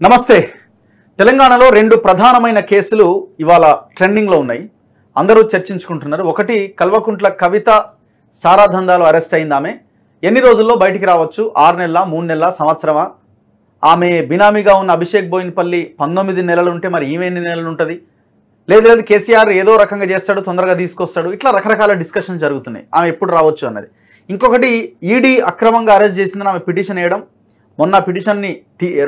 నమస్తే. తెలంగాణలో రెండు ప్రధానమైన కేసులు ఇవాళ ట్రెండింగ్లో ఉన్నాయి. అందరూ చర్చించుకుంటున్నారు. ఒకటి కల్వకుంట్ల కవిత సారాధందాలో అరెస్ట్ అయింది. ఆమె ఎన్ని రోజుల్లో బయటికి రావచ్చు? 6 నెలల, 3 నెలల, సంవత్సరమా? ఆమె బినామీగా ఉన్న అభిషేక్ బోయిన్పల్లి 19 నెలలు ఉంటే మరి ఈమె ఎన్ని నెలలు ఉంటుంది? లేదు కేసీఆర్ ఏదో రకంగా చేస్తాడు, తొందరగా తీసుకొస్తాడు, ఇట్లా రకరకాల డిస్కషన్ జరుగుతున్నాయి. ఆమె ఎప్పుడు రావచ్చు అన్నది. ఇంకొకటి ఈడీ అక్రమంగా అరెస్ట్ చేసిందని ఆమె పిటిషన్ వేయడం, మొన్న పిటిషన్ని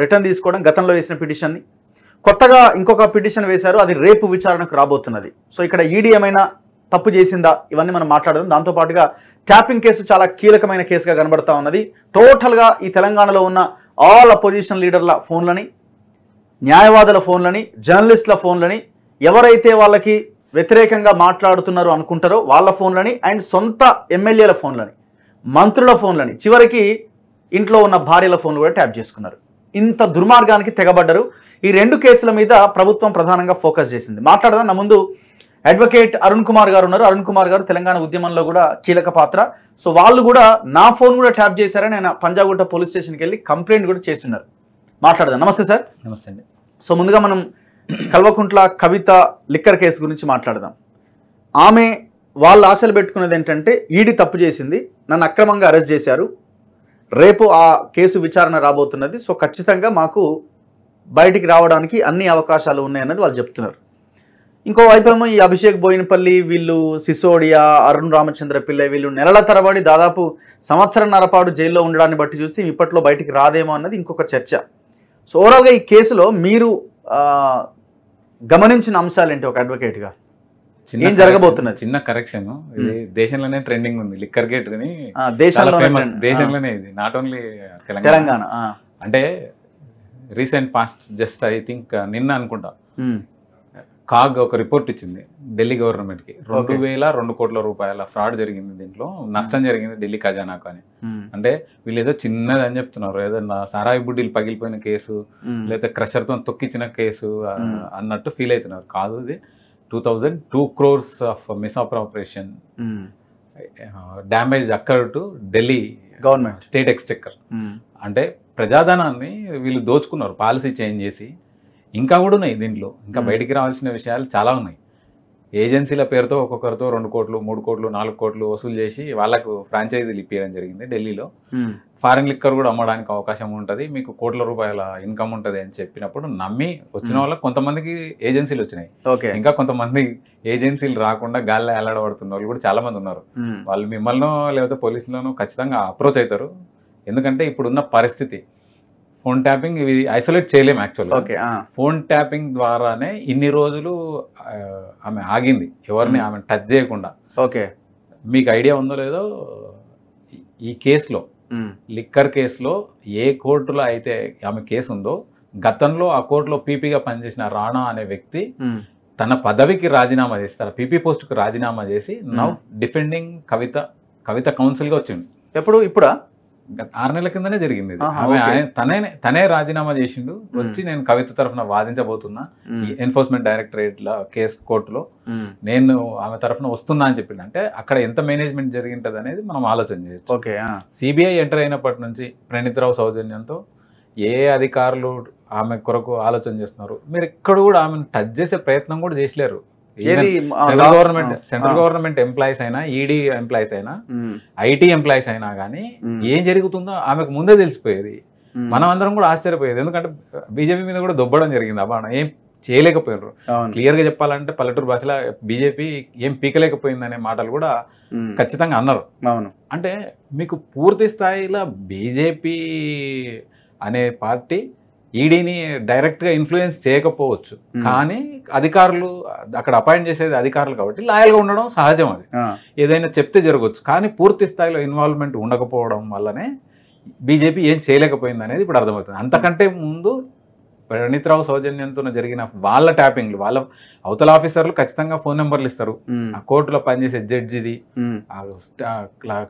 రిటర్న్ తీసుకోవడం, గతంలో వేసిన పిటిషన్ని కొత్తగా ఇంకొక పిటిషన్ వేశారు, అది రేపు విచారణకు రాబోతున్నది. సో ఇక్కడ ఈడీ ఏమైనా తప్పు చేసిందా, ఇవన్నీ మనం మాట్లాడదాం. దాంతోపాటుగా ట్యాపింగ్ కేసు చాలా కీలకమైన కేసుగా కనబడతా ఉన్నది. టోటల్గా ఈ తెలంగాణలో ఉన్న ఆల్ అపోజిషన్ లీడర్ల ఫోన్లని, న్యాయవాదుల ఫోన్లని, జర్నలిస్టుల ఫోన్లని, ఎవరైతే వాళ్ళకి వ్యతిరేకంగా మాట్లాడుతున్నారో అనుకుంటారో వాళ్ళ ఫోన్లని, అండ్ సొంత ఎమ్మెల్యేల ఫోన్లని, మంత్రుల ఫోన్లని, చివరికి ఇంట్లో ఉన్న భార్యల ఫోన్లు కూడా ట్యాప్ చేసుకున్నారు. ఇంత దుర్మార్గానికి తెగబడ్డరు. ఈ రెండు కేసుల మీద ప్రభుత్వం ప్రధానంగా ఫోకస్ చేసింది. మాట్లాడదాం. నా ముందు అడ్వకేట్ అరుణ్ కుమార్ గారు ఉన్నారు. అరుణ్ కుమార్ గారు తెలంగాణ ఉద్యమంలో కూడా కీలక పాత్ర. సో వాళ్ళు కూడా నా ఫోన్ కూడా ట్యాప్ చేశారని ఆయన పంజాగుట్ట పోలీస్ స్టేషన్కి వెళ్ళి కంప్లైంట్ కూడా చేస్తున్నారు. మాట్లాడదాం. నమస్తే సార్. నమస్తే అండి. సో ముందుగా మనం కల్వకుంట్ల కవిత లిక్కర్ కేసు గురించి మాట్లాడదాం. ఆమె వాళ్ళు ఆశలు పెట్టుకున్నది ఏంటంటే, ఈడీ తప్పు చేసింది, నన్ను అక్రమంగా అరెస్ట్ చేశారు, రేపు ఆ కేసు విచారణ రాబోతున్నది, సో ఖచ్చితంగా మాకు బయటికి రావడానికి అన్ని అవకాశాలు ఉన్నాయన్నది వాళ్ళు చెప్తున్నారు. ఇంకో వైపేమో ఈ అభిషేక్ బోయినపల్లి, వీళ్ళు సిసోడియా, అరుణ్ రామచంద్ర పిల్లై, వీళ్ళు నెలల తరబడి దాదాపు సంవత్సరంన్నర పాటు జైల్లో ఉండడాన్ని బట్టి చూసి ఇప్పట్లో బయటికి రాదేమో అన్నది ఇంకొక చర్చ. సో ఓవరాల్గా ఈ కేసులో మీరు గమనించిన అంశాలు ఏంటి ఒక అడ్వకేట్గా? ఏం జరగబోతున్నది? చిన్న కరెక్షన్, ఇది దేశంలోనే ట్రెండింగ్ ఉంది లిక్కర్ గేట్ అని. దేశంలోనే ఇది, నాట్ ఓన్లీ తెలంగాణ. అంటే recent past just I think నిన్న అనుకుంటా కాగ్ ఒక రిపోర్ట్ ఇచ్చింది ఢిల్లీ గవర్నమెంట్కి. 2,002 కోట్ల రూపాయల ఫ్రాడ్ జరిగింది, దీంట్లో నష్టం జరిగింది ఢిల్లీ ఖజానాకు అని. అంటే వీళ్ళు ఏదో చిన్నది అని చెప్తున్నారు, ఏదన్నా సారాయి బుడ్డీలు పగిలిపోయిన కేసు లేదా క్రషర్తో తొక్కించిన కేసు అన్నట్టు ఫీల్ అవుతున్నారు. కాదు, ఇది 2,002 crores of misappropriation damage అక్కర్ to Delhi government state exchequer. అంటే ప్రజాధనాన్ని వీళ్ళు దోచుకున్నారు పాలసీ చేంజ్ చేసి. ఇంకా కూడా ఉన్నాయి దీంట్లో, ఇంకా బయటికి రావాల్సిన విషయాలు చాలా ఉన్నాయి. ఏజెన్సీల పేరుతో ఒక్కొక్కరితో 2 కోట్లు, 3 కోట్లు, 4 కోట్లు వసూలు చేసి వాళ్ళకు ఫ్రాంచైజీలు ఇప్పించడం జరిగింది ఢిల్లీలో. ఫారెన్ లిక్కర్ కూడా అమ్మడానికి అవకాశం ఉంటుంది, మీకు కోట్ల రూపాయల ఇన్కమ్ ఉంటుంది అని చెప్పినప్పుడు నమ్మి వచ్చిన వాళ్ళకి కొంతమందికి ఏజెన్సీలు వచ్చినాయి. ఇంకా కొంతమంది ఏజెన్సీలు రాకుండా గాల్లో ఎలాడబడుతున్న వాళ్ళు కూడా చాలా మంది ఉన్నారు. వాళ్ళు మిమ్మల్నో లేకపోతే పోలీసులను ఖచ్చితంగా అప్రోచ్ అవుతారు. ఎందుకంటే ఇప్పుడున్న పరిస్థితి ఫోన్ ట్యాపింగ్ ఇవి ఐసోలేట్ చేయలేము యాక్చువల్గా. ఫోన్ ట్యాపింగ్ ద్వారానే ఇన్ని రోజులు ఆమె ఆగింది, ఎవరిని ఆమె టచ్ చేయకుండా. మీకు ఐడియా ఉందో లేదో, ఈ కేసులో లిక్కర్ కేసులో ఏ కోర్టులో అయితే ఆమె కేసు ఉందో, గతంలో ఆ కోర్టులో పీపీగా పనిచేసిన రాణా అనే వ్యక్తి తన పదవికి రాజీనామా చేసి, తన పీపీ పోస్టుకు రాజీనామా చేసి నౌ డిఫెండింగ్ కవిత కౌన్సిల్గా వచ్చింది. ఇప్పుడా 6 నెలల కిందనే జరిగింది. తనే రాజీనామా చేసిండు, వచ్చి నేను కవిత తరఫున వాదించబోతున్నా ఎన్ఫోర్స్మెంట్ డైరెక్టరేట్ కేసు కోర్టులో, నేను ఆమె తరఫున వస్తున్నా అని చెప్పిండు. అంటే అక్కడ ఎంత మేనేజ్మెంట్ జరిగింటది అనేది మనం ఆలోచన చేయొచ్చు. సిబిఐ ఎంటర్ అయినప్పటి నుంచి ప్రణీత్ రావు సౌజన్యంతో ఏ అధికారులు ఆమె కొరకు ఆలోచన చేస్తున్నారు, మీరు ఎక్కడ కూడా ఆమెను టచ్ చేసే ప్రయత్నం కూడా చేసలేరు. సెంట్రల్ గవర్నమెంట్ ఎంప్లాయీస్ అయినా, ఈడీ ఎంప్లాయీస్ అయినా, ఐటీ ఎంప్లాయీస్ అయినా కానీ ఏం జరుగుతుందో ఆమెకు ముందే తెలిసిపోయేది. మనం అందరం కూడా ఆశ్చర్యపోయేది. ఎందుకంటే బీజేపీ మీద కూడా దొబ్బడం జరిగింది, అబాణ ఏం చేయలేకపోయినారు. క్లియర్ గా చెప్పాలంటే పల్లెటూరు భాషలో బీజేపీ ఏం పీకలేకపోయిందనే మాటలు కూడా ఖచ్చితంగా అన్నారు. అంటే మీకు పూర్తి స్థాయిలో బీజేపీ అనే పార్టీ ఈడీని డైరెక్ట్గా ఇన్ఫ్లుయెన్స్ చేయకపోవచ్చు, కానీ అధికారులు అక్కడ అపాయింట్ చేసేది అధికారులు కాబట్టి లాయల్గా ఉండడం సహజం. అది ఏదైనా చెప్తే జరగవచ్చు, కానీ పూర్తి స్థాయిలో ఇన్వాల్వ్మెంట్ ఉండకపోవడం వల్లనే బీజేపీ ఏం చేయలేకపోయింది అనేది ఇప్పుడు అర్థమవుతుంది. అంతకంటే ముందు ప్రణీత్ రావు సౌజన్యంతో జరిగిన వాళ్ళ ట్యాపింగ్లు, వాళ్ళ అవతల ఆఫీసర్లు ఖచ్చితంగా ఫోన్ నెంబర్లు ఇస్తారు. ఆ కోర్టులో పనిచేసే జడ్జిది,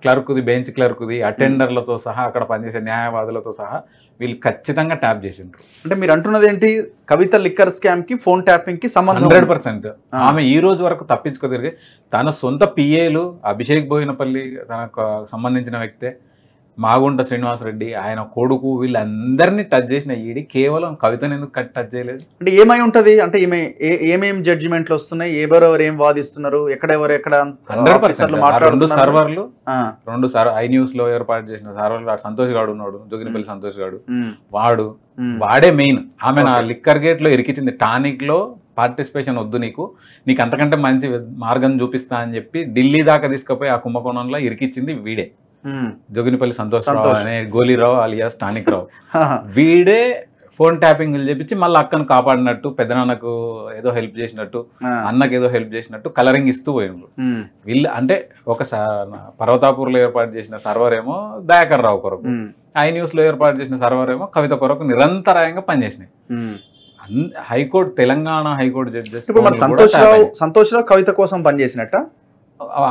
క్లర్క్ది, బెంచ్ క్లర్క్ది, అటెండర్లతో సహా, అక్కడ పనిచేసే న్యాయవాదులతో సహా వీళ్ళు ఖచ్చితంగా ట్యాప్ చేసిండ్రు. అంటే మీరు అంటున్నది ఏంటి, కవిత లిక్కర్ స్కామ్ కి ఫోన్ ట్యాపింగ్ కి సంబంధం 100%. ఆమె ఈ రోజు వరకు తప్పించుకోదిరిగి తన సొంత పిఏలు అభిషేక్ బోయినపల్లి తనకు సంబంధించిన వ్యక్తే, మాగుంట శ్రీనివాసరెడ్డి ఆయన కొడుకు వీళ్ళందరినీ టచ్ చేసిన ఈడి కేవలం కవితను ఎందుకు టచ్ చేయలేదు? అంటే ఏమై ఉంటది అంటే ఈమె ఏమేం జడ్జిమెంట్లు వస్తున్నాయి, ఎవరెవరు ఏం వాదిస్తున్నారు, ఎక్కడెవరు ఎక్కడ 100% సర్వర్లు ఐ న్యూస్ లో ఏర్పాటు చేసిన సర్వర్లు సంతోష్ గాడు ఉన్నాడు, జోగినిపల్లి సంతోష్ గాడు, వాడే మెయిన్. ఆమె నా లిక్కర్ గేట్ లో ఇరికించింది. టానిక్ లో పార్టిసిపేషన్ వద్దు, నీకు అంతకంటే మంచి మార్గం చూపిస్తా అని చెప్పి ఢిల్లీ దాకా తీసుకుపోయి ఆ కుంభకోణంలో ఇరికిచ్చింది వీడే. జోగినిపల్లి సంతోష్ రావు అనే గోలీరావు అలియాస్ టానిక్ రావు. వీడే ఫోన్ ట్యాపింగ్ చేపించి మళ్ళీ అక్కను కాపాడినట్టు, పెద్దనాన్నకు ఏదో హెల్ప్ చేసినట్టు, అన్నకు ఏదో హెల్ప్ చేసినట్టు కలరింగ్ ఇస్తూ పోయిండ్రు వీళ్ళు. అంటే ఒక పర్వతాపూర్ లో ఏర్పాటు చేసిన సర్వర్ ఏమో దయాకర్ రావు కొరకు, ఐ న్యూస్ లో ఏర్పాటు చేసిన సర్వర్ ఏమో కవిత కొరకు నిరంతరాయంగా పనిచేసినాయి. High court, Telangana high court judges Santosh Rao Kavitha కోసం పనిచేసినట్ట.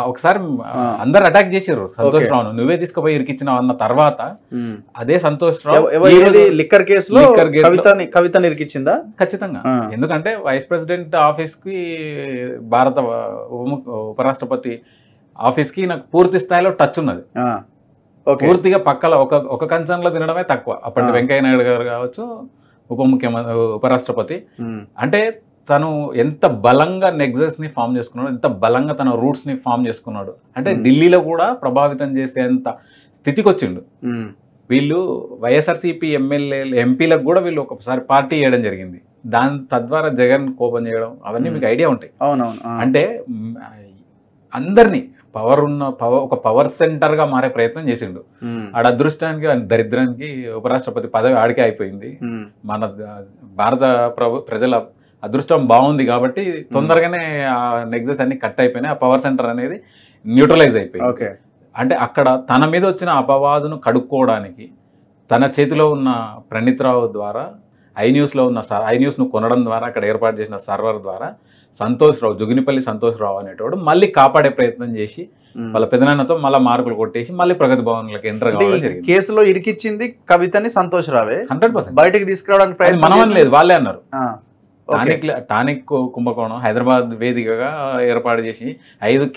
ఒకసారి అందరు అటాక్ చేశారు సంతోష్ రావును, నువ్వే తీసుకుపోయి ఇరికిచ్చినావు అన్న తర్వాత అదే సంతోష్ రావు లిక్కర్ కేసులో కవితని ఇరికిచ్చిందా? ఖచ్చితంగా. ఎందుకంటే వైస్ ప్రెసిడెంట్ ఆఫీస్ కి, భారత ఉపరాష్ట్రపతి ఆఫీస్ కి నాకు పూర్తి స్థాయిలో టచ్ ఉన్నది. పూర్తిగా పక్కల ఒక కంచంలో తినడమే తక్కువ. అప్పటి వెంకయ్య నాయుడు గారు కావచ్చు, ఉపరాష్ట్రపతి. అంటే తను ఎంత బలంగా నెక్సస్ ని ఫామ్ చేసుకున్నాడు, ఎంత బలంగా తన రూట్స్ ని ఫామ్ చేసుకున్నాడు అంటే ఢిల్లీలో కూడా ప్రభావితం చేసేంత స్థితికి వచ్చిండు. వీళ్ళు వైఎస్ఆర్సీపీ ఎంపీలకు కూడా వీళ్ళు ఒకసారి పార్టీ చేయడం జరిగింది. తద్వారా జగన్ కోపం చేయడం అవన్నీ మీకు ఐడియా ఉంటాయి. అంటే అందరినీ ఒక పవర్ సెంటర్ గా మారే ప్రయత్నం చేసిండు. ఆడ అదృష్టానికి దరిద్రానికి ఉపరాష్ట్రపతి పదవి ఆడికే అయిపోయింది. మన భారత ప్రజల అదృష్టం బాగుంది కాబట్టి తొందరగానే ఆ నెక్సస్ అన్ని కట్ అయిపోయినాయి. ఆ పవర్ సెంటర్ అనేది న్యూట్రలైజ్ అయిపోయింది. అంటే అక్కడ తన మీద వచ్చిన అపవాదును కడుక్కోవడానికి తన చేతిలో ఉన్న ప్రణీత్ రావు ద్వారా ఐ న్యూస్ను కొనడం ద్వారా అక్కడ ఏర్పాటు చేసిన సర్వర్ ద్వారా సంతోష్ రావు, జోగినిపల్లి సంతోష్ రావు అనేటోడు మళ్ళీ కాపాడే ప్రయత్నం చేసి వాళ్ళ పెదనాన్నతో మళ్ళీ మార్కులు కొట్టేసి మళ్ళీ ప్రగతి భవన్లోకి ఎంటర్ కావడం జరిగింది. కేసులో ఇరికిచ్చింది కవితని సంతోష్ రావే. 100% బయటకు తీసుకురావడానికి మనం లేదు, వాళ్ళే అన్నారు. టానిక్ కుంభకోణం హైదరాబాద్ వేదికగా ఏర్పాటు చేసి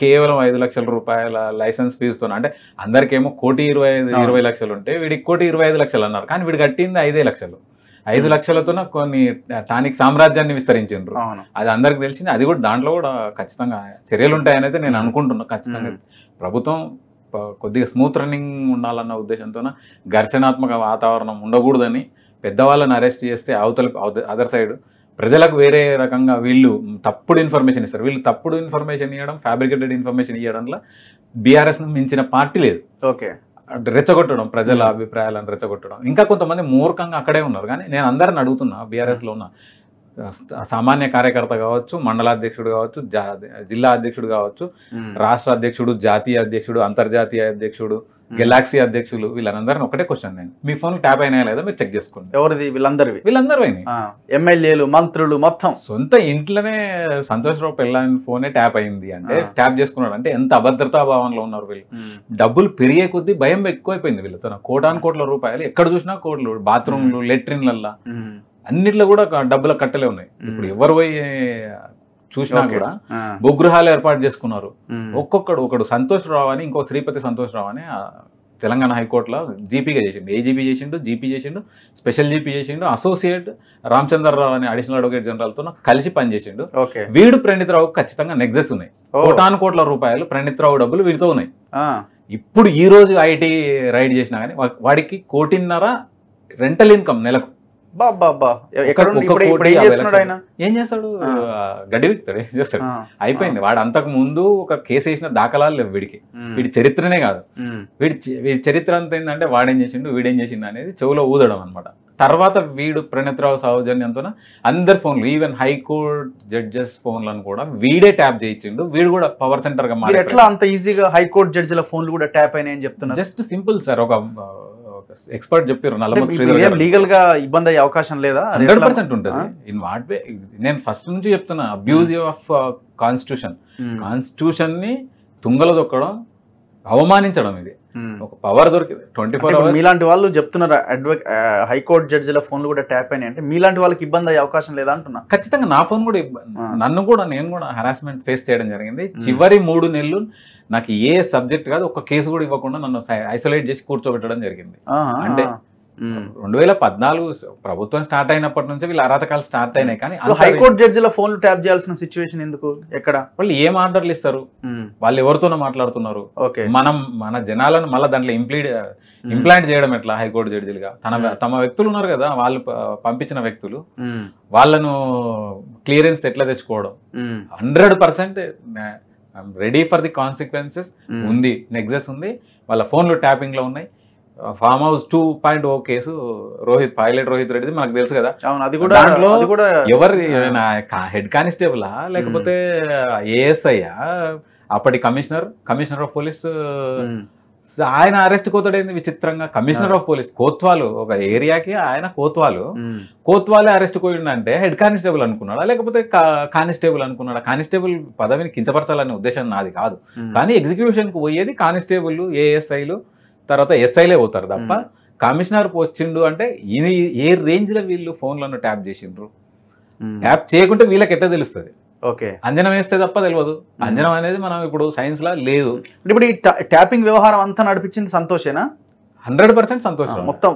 కేవలం 5 లక్షల రూపాయల లైసెన్స్ ఫీజుతో, అంటే అందరికేమో 1,20,20 లక్షలు ఉంటే వీడికి 1,25 లక్షలు అన్నారు. కానీ వీడు కట్టింది 5 లక్షలు. 5 లక్షలతో కొన్ని టానిక్ సామ్రాజ్యాన్ని విస్తరించిండ్రు. అది అందరికి తెలిసింది. అది కూడా దాంట్లో కూడా ఖచ్చితంగా చర్యలు ఉంటాయని అయితే నేను అనుకుంటున్నా. ఖచ్చితంగా ప్రభుత్వం కొద్దిగా స్మూత్ రన్నింగ్ ఉండాలన్న ఉద్దేశంతో ఘర్షణాత్మక వాతావరణం ఉండకూడదని పెద్దవాళ్ళని అరెస్ట్ చేస్తే అదర్ సైడ్ ప్రజలకు వేరే రకంగా వీళ్ళు తప్పుడు ఇన్ఫర్మేషన్ ఇస్తారు. వీళ్ళు తప్పుడు ఇన్ఫర్మేషన్ ఇవ్వడం, ఫ్యాబ్రికేటెడ్ ఇన్ఫర్మేషన్ ఇవ్వడంలో బీఆర్ఎస్ను మించిన పార్టీ లేదు. రెచ్చగొట్టడం, ప్రజల అభిప్రాయాలను రెచ్చగొట్టడం. ఇంకా కొంతమంది మూర్ఖంగా అక్కడే ఉన్నారు. కానీ నేను అందరిని అడుగుతున్నా, బీఆర్ఎస్లో ఉన్న సామాన్య కార్యకర్త కావచ్చు, మండలాధ్యక్షుడు కావచ్చు, జిల్లా అధ్యక్షుడు కావచ్చు, రాష్ట్ర అధ్యక్షుడు, జాతీయ అధ్యక్షుడు, అంతర్జాతీయ అధ్యక్షుడు, గెలాక్సీ అధ్యక్షులు, వీళ్ళందరినీ ఒకటే క్వశ్చన్, నేను మీ ఫోన్ ట్యాప్ అయినా లేదా మీరు చెక్ చేసుకోండి. ఎవరిది? వీళ్ళందరూ ఎమ్మెల్యేలు, మంత్రులు మొత్తం సొంత ఇంట్లోనే సంతోష్ రావు పెళ్ళాని ఫోనే ట్యాప్ అయింది అంటే ట్యాప్ చేసుకున్నాడు అంటే ఎంత అభద్రతా భావంలో ఉన్నారు వీళ్ళు. డబ్బులు పెరిగే కొద్దీ భయం ఎక్కువైపోయింది వీళ్ళతో. కోటాను రూపాయలు ఎక్కడ చూసినా కోట్లు, బాత్రూమ్లు, లెట్రిన్లల్లా అన్నిట్లో కూడా డబ్బుల కట్టలే ఉన్నాయి. ఇప్పుడు ఎవరు పోయి చూసినా కూడా భూగృహాలు ఏర్పాటు చేసుకున్నారు. ఒకడు సంతోష్ రావు అని, ఇంకో శ్రీపతి సంతోష్ రావు అని తెలంగాణ హైకోర్టులో జీపీగా చేసిండు. ఏజీపీ చేసిండు, జీపీ చేసిండు, స్పెషల్ జీపీ చేసిండు, అసోసియేట్ రామచంద్రరావు అని అడిషనల్ అడ్వకేట్ జనరల్తో కలిసి పనిచేసిండు. వీడు ప్రణీత్ రావు ఖచ్చితంగా నెక్సెస్ ఉన్నాయి. కోటాను రూపాయలు ప్రణీత్ రావు డబ్బులు వీడితో ఉన్నాయి. ఇప్పుడు ఈ రోజు ఐటీ రైడ్ చేసినా కానీ వాడికి 1,50,00,000 రెంటల్ ఇన్కమ్ నెలకు. ఏం చేస్తాడు? గడ్డి విక్తాడు. ఏం చేస్తాడు? అయిపోయింది. వాడు అంతకు ముందు ఒక కేసు వేసిన దాఖలాలు లేవు వీడికి. వీడి చరిత్రనే కాదు. వీడి చరిత్ర అంతా ఏంటంటే వాడేం చేసిండు, వీడేం చేసిండు అనేది చెవులో ఊదడం అనమాట. తర్వాత వీడు ప్రణీత్ రావు సౌజన్యంతో అందరి ఫోన్లు, ఈవెన్ హైకోర్టు జడ్జెస్ ఫోన్లను కూడా వీడే ట్యాప్ చేయించిండు. వీడు కూడా పవర్ సెంటర్ గా మారి. ఎట్లా అంత ఈజీగా హైకోర్టు జడ్జిల ఫోన్లు కూడా ట్యాప్ అయినాయని చెప్తున్నా? Just simple sir. ఒక ఎక్స్పర్ట్ చెప్పారు లీగల్ గా ఇబ్బంది అయ్యే అవకాశం లేదా? 100% ఉంటుంది. In what way? నేను ఫస్ట్ నుంచి చెప్తున్నా, అబ్యూజివ్ ఆఫ్ కాన్స్టిట్యూషన్ ని తుంగలో దొక్కడం, అవమానించడం. ఇది ఒక పవర్ దొరికి 24 hours. మీలాంటి వాళ్ళు చెప్తున్నారు హైకోర్టు జడ్జిల ఫోన్లు కూడా ట్యాప్ అయినాయి అంటే మీలాంటి వాళ్ళకి ఇబ్బంది అయ్యే అవకాశం లేదా అంటున్నా? ఖచ్చితంగా నా ఫోన్ కూడా నేను కూడా హరాస్మెంట్ ఫేస్ చేయడం జరిగింది. చివరి 3 నెలలు నాకు ఏ సబ్జెక్ట్ కాదు ఒక కేసు కూడా ఇవ్వకుండా నన్ను ఐసోలేట్ చేసి కూర్చోబెట్టడం జరిగింది. అంటే 2014 ప్రభుత్వం స్టార్ట్ అయినప్పటి నుంచి వీళ్ళు అరాచకాలు స్టార్ట్ అయినాయి. కానీ హైకోర్టు జడ్జిల ఫోన్లు ట్యాప్ చేయాల్సిన సిచ్యువేషన్ ఎందుకు? ఎక్కడ వాళ్ళు ఏం ఆర్డర్లు ఇస్తారు, వాళ్ళు ఎవరితోనో మాట్లాడుతున్నారు, మన జనాలను మళ్ళీ దాంట్లో ఇంప్లాంట్ చేయడం ఎట్లా? హైకోర్టు జడ్జిలుగా తమ వ్యక్తులు ఉన్నారు కదా, వాళ్ళు పంపించిన వ్యక్తులు, వాళ్ళను క్లియరెన్స్ ఎట్లా తెచ్చుకోవడం? 100% రెడీ ఫర్ ది కాన్సిక్వెన్సెస్ ఉంది, నెక్సెస్ ఉంది, వాళ్ళ ఫోన్లు ట్యాపింగ్ లో ఉన్నాయి. Farm house 2.0 case Pilot Rohith రెడ్డిది మనకు తెలుసు కదా. దాంట్లో ఎవరు హెడ్ కానిస్టేబులా లేకపోతే ఏఎస్ఐయా, అప్పటి కమిషనర్ ఆఫ్ పోలీస్, ఆయన అరెస్ట్ కోతాడైంది విచిత్రంగా. కమిషనర్ ఆఫ్ పోలీస్ కోత్వాలు, ఒక ఏరియాకి ఆయన కోత్వాలే అరెస్ట్ కోయిండంటే హెడ్ కానిస్టేబుల్ అనుకున్నాడా లేకపోతే కానిస్టేబుల్ అనుకున్నాడా? కానిస్టేబుల్ పదవిని కించపరచాలనే ఉద్దేశం నాది కాదు, కానీ ఎగ్జిక్యూషన్ కు పోయేది కానిస్టేబుల్, ఏఎస్ఐలు, తర్వాత ఎస్ఐలే పోతారు తప్ప కమిషనర్ వచ్చిండు అంటే ఏ రేంజ్ లో వీళ్ళు ఫోన్లను ట్యాప్ చేసిండ్రు. ట్యాప్ చేయకుంటే వీళ్ళకి ఎట్లా తెలుస్తుంది? అంజనం వేస్తే తప్ప తెలియదు. అంజనం అనేది మనం ఇప్పుడు సైన్స్ లా లేదు. ఇప్పుడు ఈ ట్యాపింగ్ వ్యవహారం అంతా నడిపించింది సంతోషేనా? 100% సంతోష్ రావు. మొత్తం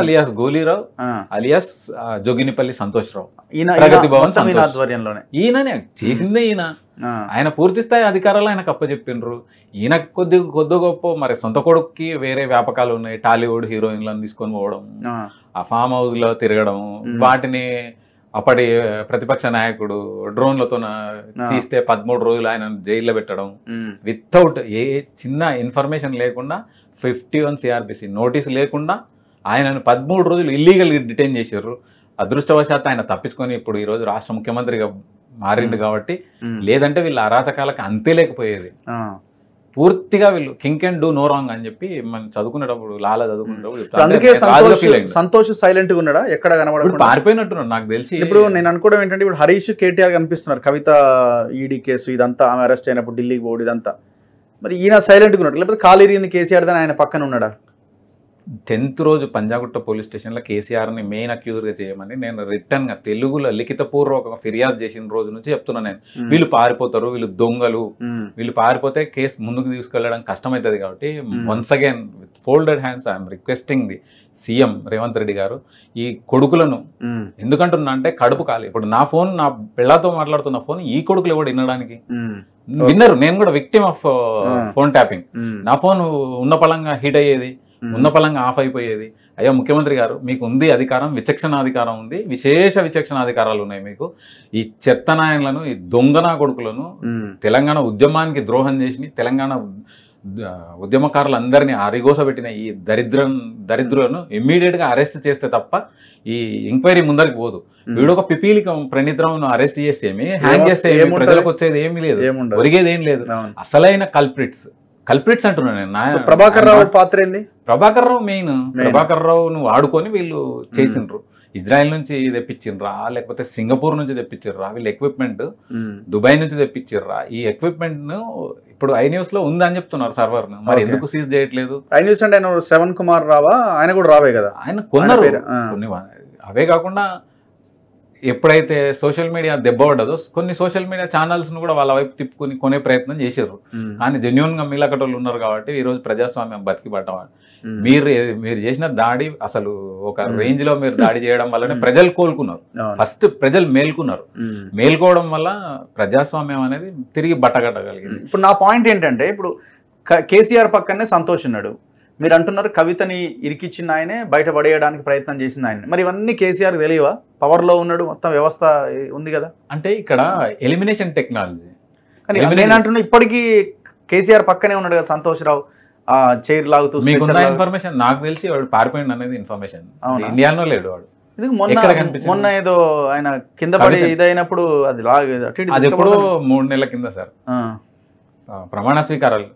అలియాస్ గోలీరావు అలియాస్ జోగినిపల్లి సంతోష్ రావు, ప్రగతి భవన్ ఆధ్వర్యంలోనే ఈయననే చేసిందే. ఆయన పూర్తి స్థాయి అధికారాలు ఆయనకు అప్పచెప్పిండ్రు. ఈయన కొద్ది గొప్ప మరి సొంత కొడుక్కి వేరే వ్యాపకాలు ఉన్నాయి, టాలీవుడ్ హీరోయిన్లను తీసుకొని పోవడం, ఆ ఫామ్ హౌస్ లో తిరగడం, వాటిని అప్పటి ప్రతిపక్ష నాయకుడు డ్రోన్లతో తీస్తే 13 రోజులు ఆయన జైల్లో పెట్టడం, వితౌట్ ఏ చిన్న ఇన్ఫర్మేషన్ లేకుండా 51 CRPC నోటీస్ లేకుండా ఆయనను 13 రోజులు ఇల్లీగల్ డిటైన్ చేశారు. అదృష్టవశాత్తు ఆయన తప్పించుకొని ఇప్పుడు ఈ రోజు రాష్ట్ర ముఖ్యమంత్రిగా మారిండు కాబట్టి, లేదంటే వీళ్ళ అరాచకాలకు అంతే లేకపోయేది. పూర్తిగా వీళ్ళు king can do no wrong అని చెప్పి మనం చదువుకునేటప్పుడు లాలా చదువుకునేటప్పుడు సంతోష్ సైలెంట్ గా ఉన్నాడా? ఎక్కడ కనబడ పారిపోయినట్టున్నాడు నాకు తెలిసి. ఇప్పుడు నేను అనుకోవడం ఏంటంటే, ఇప్పుడు హరీష్ కేటీఆర్ కనిపిస్తున్నారు, కవిత ఈడీ కేసు ఇదంతా, ఆమె అరెస్ట్ అయినప్పుడు ఢిల్లీకి పోవడం ఇదంతా, మరి ఈయన సైలెంట్ గా ఉన్నాడు లేకపోతే కాలిరిగింది కేసీఆర్ దాని ఆయన పక్కన ఉన్నాడా? 10th రోజు పంజాగుట్ట పోలీస్ స్టేషన్లో కేసీఆర్ని మెయిన్ అక్యూజ్గా చేయమని నేను రిటర్న్గా తెలుగులో లిఖితపూర్వక ఫిర్యాదు చేసిన రోజు నుంచి చెప్తున్నా నేను. వీళ్ళు పారిపోతారు, వీళ్ళు దొంగలు, వీళ్ళు పారిపోతే కేసు ముందుకు తీసుకెళ్లడం కష్టమవుతుంది కాబట్టి once again with folded hands I'm requesting the CM Revanth Reddy గారు, ఈ కొడుకులను ఎందుకంటున్నా అంటే కడుపు కాలి. ఇప్పుడు నా ఫోన్, నా పిల్లతో మాట్లాడుతున్న ఫోన్ ఈ కొడుకులు ఎవడు వినడానికి విన్నరు. నేను కూడా విక్టిమ్ ఆఫ్ ఫోన్ ట్యాపింగ్. నా ఫోన్ ఉన్న పలంగా హీట్ అయ్యేది, ఉన్న పలంగా ఆఫ్ అయిపోయేది. అయ్యా ముఖ్యమంత్రి గారు, మీకు ఉంది అధికారం, విచక్షణాధికారం ఉంది, విశేష విచక్షణాధికారాలు ఉన్నాయి మీకు. ఈ చెత్తనాయనలను, ఈ దొంగనా కొడుకులను, తెలంగాణ ఉద్యమానికి ద్రోహం చేసి తెలంగాణ ఉద్యమకారులందరినీ అరిగోసబెట్టిన ఈ దరిద్రులను ఇమ్మీడియట్ గా అరెస్ట్ చేస్తే తప్ప ఈ ఎంక్వైరీ ముందరికి పోదు. వీడు ఒక పిపీలిక ప్రణీత్రావును అరెస్ట్ చేస్తే ఏమి, హ్యాంగ్ చేస్తే ప్రజలకు వచ్చేది ఏమీ లేదు, ఒరిగేది ఏం లేదు. అసలైన కల్ప్రిట్స్ అంటున్నాను నేను. ప్రభాకర్ రావు పాత్ర ఏంది? ప్రభాకర్ రావు మెయిన్. ప్రభాకర్ రావు నువ్వు ఆడుకొని వీళ్ళు చేసిండ్రు. ఇజ్రాయెల్ నుంచి తెప్పించిండ్రా లేకపోతే సింగపూర్ నుంచి తెప్పించిర్రా? వీళ్ళు ఎక్విప్మెంట్ దుబాయ్ నుంచి తెప్పించిర్రా? ఈ ఎక్విప్మెంట్ ను ఇప్పుడు ఐన్యూస్ లో ఉందని చెప్తున్నారు సర్వర్ ను, మరి ఎందుకు సీజ్ చేయట్లేదు? ఐన్యూస్ అంటే శ్రవణ్ కుమార్ రావా? ఆయన కూడా రావే కదా, ఆయన కొన్నారు కొన్ని. అవే కాకుండా ఎప్పుడైతే సోషల్ మీడియా దెబ్బపడ్డదో కొన్ని సోషల్ మీడియా ఛానల్స్ ను కూడా వాళ్ళ వైపు తిప్పుకొని కొనే ప్రయత్నం చేశారు. కానీ జెన్యున్ గా మీలకటోళ్ళు ఉన్నారు కాబట్టి ఈ రోజు ప్రజాస్వామ్యం బతికి పట్టవాలి. మీరు చేసిన దాడి అసలు ఒక రేంజ్ లో మీరు దాడి చేయడం వల్లనే ప్రజలు కోలుకున్నారు. ఫస్ట్ ప్రజలు మేల్కోవడం వల్ల ప్రజాస్వామ్యం అనేది తిరిగి బట్టగట్టగలిగింది. ఇప్పుడు నా పాయింట్ ఏంటంటే, ఇప్పుడు కేసీఆర్ పక్కనే సంతోష్ ఉన్నాడు, మీరు అంటున్నారు కవితని ఇరికిచ్చిన ఆయనే, బయట పడేయడానికి ప్రయత్నం చేసింది ఆయన. మరి ఇవన్నీ కేసీఆర్ తెలియవా? పవర్ లో ఉన్నాడు, మొత్తం వ్యవస్థ ఉంది కదా. అంటే ఇక్కడ ఎలిమినేషన్ టెక్నాలజీ. కానీ నేను అంటున్నా ఇప్పటికీ కేసీఆర్ పక్కనే ఉన్నాడు కదా సంతోష్ రావు, చైర్ లాగుతూ. మీకున్న ఇన్ఫర్మేషన్ నాకు తెలిసి వాడు పారిపోయింది అనేది ఇన్ఫర్మేషన్. ఇండియాలో లేడు వాడు. మొన్న ఏదో ఆయన కింద పడి ఇదైనప్పుడు అది ఎప్పుడు 3 నెలల కింద సార్ ప్రమాణ స్వీకారాలు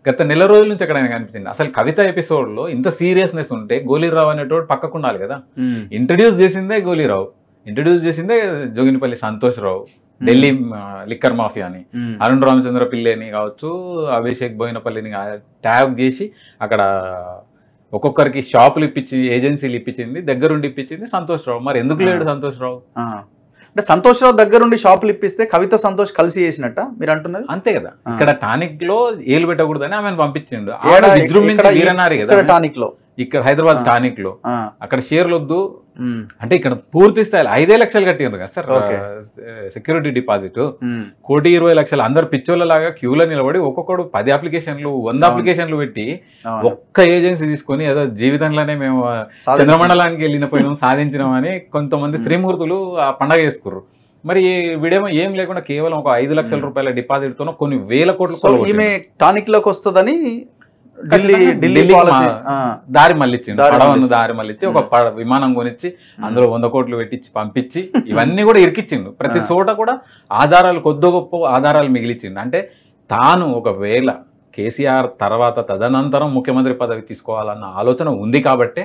గత నెల రోజుల నుంచి ఎక్కడ కనిపించింది. అసలు కవిత ఎపిసోడ్ లో ఇంత సీరియస్నెస్ ఉంటే గోలీరావు అనేటోడు పక్కకు ఉండాలి కదా. ఇంట్రడ్యూస్ చేసిందే గోలీరావు, ఇంట్రడ్యూస్ చేసిందే జోగినిపల్లి సంతోష్ రావు, ఢిల్లీ లిక్కర్ మాఫియా అని, అరుణ్ రామచంద్ర పిల్లేని కావచ్చు, అభిషేక్ బోయినపల్లిని ట్యాగ్ చేసి అక్కడ ఒక్కొక్కరికి షాపులు ఇప్పించి ఏజెన్సీలు ఇప్పించింది, దగ్గరుండి ఇప్పించింది సంతోష్ రావు. మరి ఎందుకు లేడు సంతోష్ రావు? అంటే సంతోష్ రావు దగ్గరుండి షాపులు ఇప్పిస్తే కవిత సంతోష్ కలిసి చేసినట్ట మీరు అంటున్నది? అంతే కదా. ఇక్కడ టానిక్ లో ఏలు పెట్టకూడదని ఆమెను పంపించిండు. వీరనారి కదా టానిక్ లో, ఇక్కడ హైదరాబాద్ టానిక్ లో, అక్కడ షేర్లు వద్దు అంటే ఇక్కడ పూర్తి స్థాయిలో 5 లక్షలు కట్టిండ్రు కదా సార్ సెక్యూరిటీ డిపాజిట్. 1,20,00,000 అందరు పిచ్చోళ్ళలాగా క్యూలో నిలబడి ఒక్కొక్కడు 10 అప్లికేషన్లు 100 అప్లికేషన్లు పెట్టి ఒక్క ఏజెన్సీ తీసుకొని ఏదో జీవితంలోనే మేము చంద్రమండలానికి వెళ్ళిపోయినాం సాధించినాం అని కొంతమంది శ్రీమూర్తులు ఆ పండగ చేసుకుర్రు. మరి వీడేమో ఏం లేకుండా కేవలం ఒక 5 లక్షల రూపాయల డిపాజిట్ తోనో కొన్ని వేల కోట్లు ఈమె టానిక్ లోకి వస్తుందని దారి మళ్ళిచ్చిండు. పడవను దారి మళ్ళిచ్చి ఒక విమానం కొనిచ్చి అందులో 100 కోట్లు పెట్టించి పంపించి ఇవన్నీ కూడా ఇరికిచ్చిండు. ప్రతి చోట కూడా ఆధారాలు కొద్ది గొప్ప ఆధారాలు మిగిలిచ్చిండు. అంటే తాను ఒకవేళ కేసీఆర్ తర్వాత తదనంతరం ముఖ్యమంత్రి పదవి తీసుకోవాలన్న ఆలోచన ఉంది కాబట్టే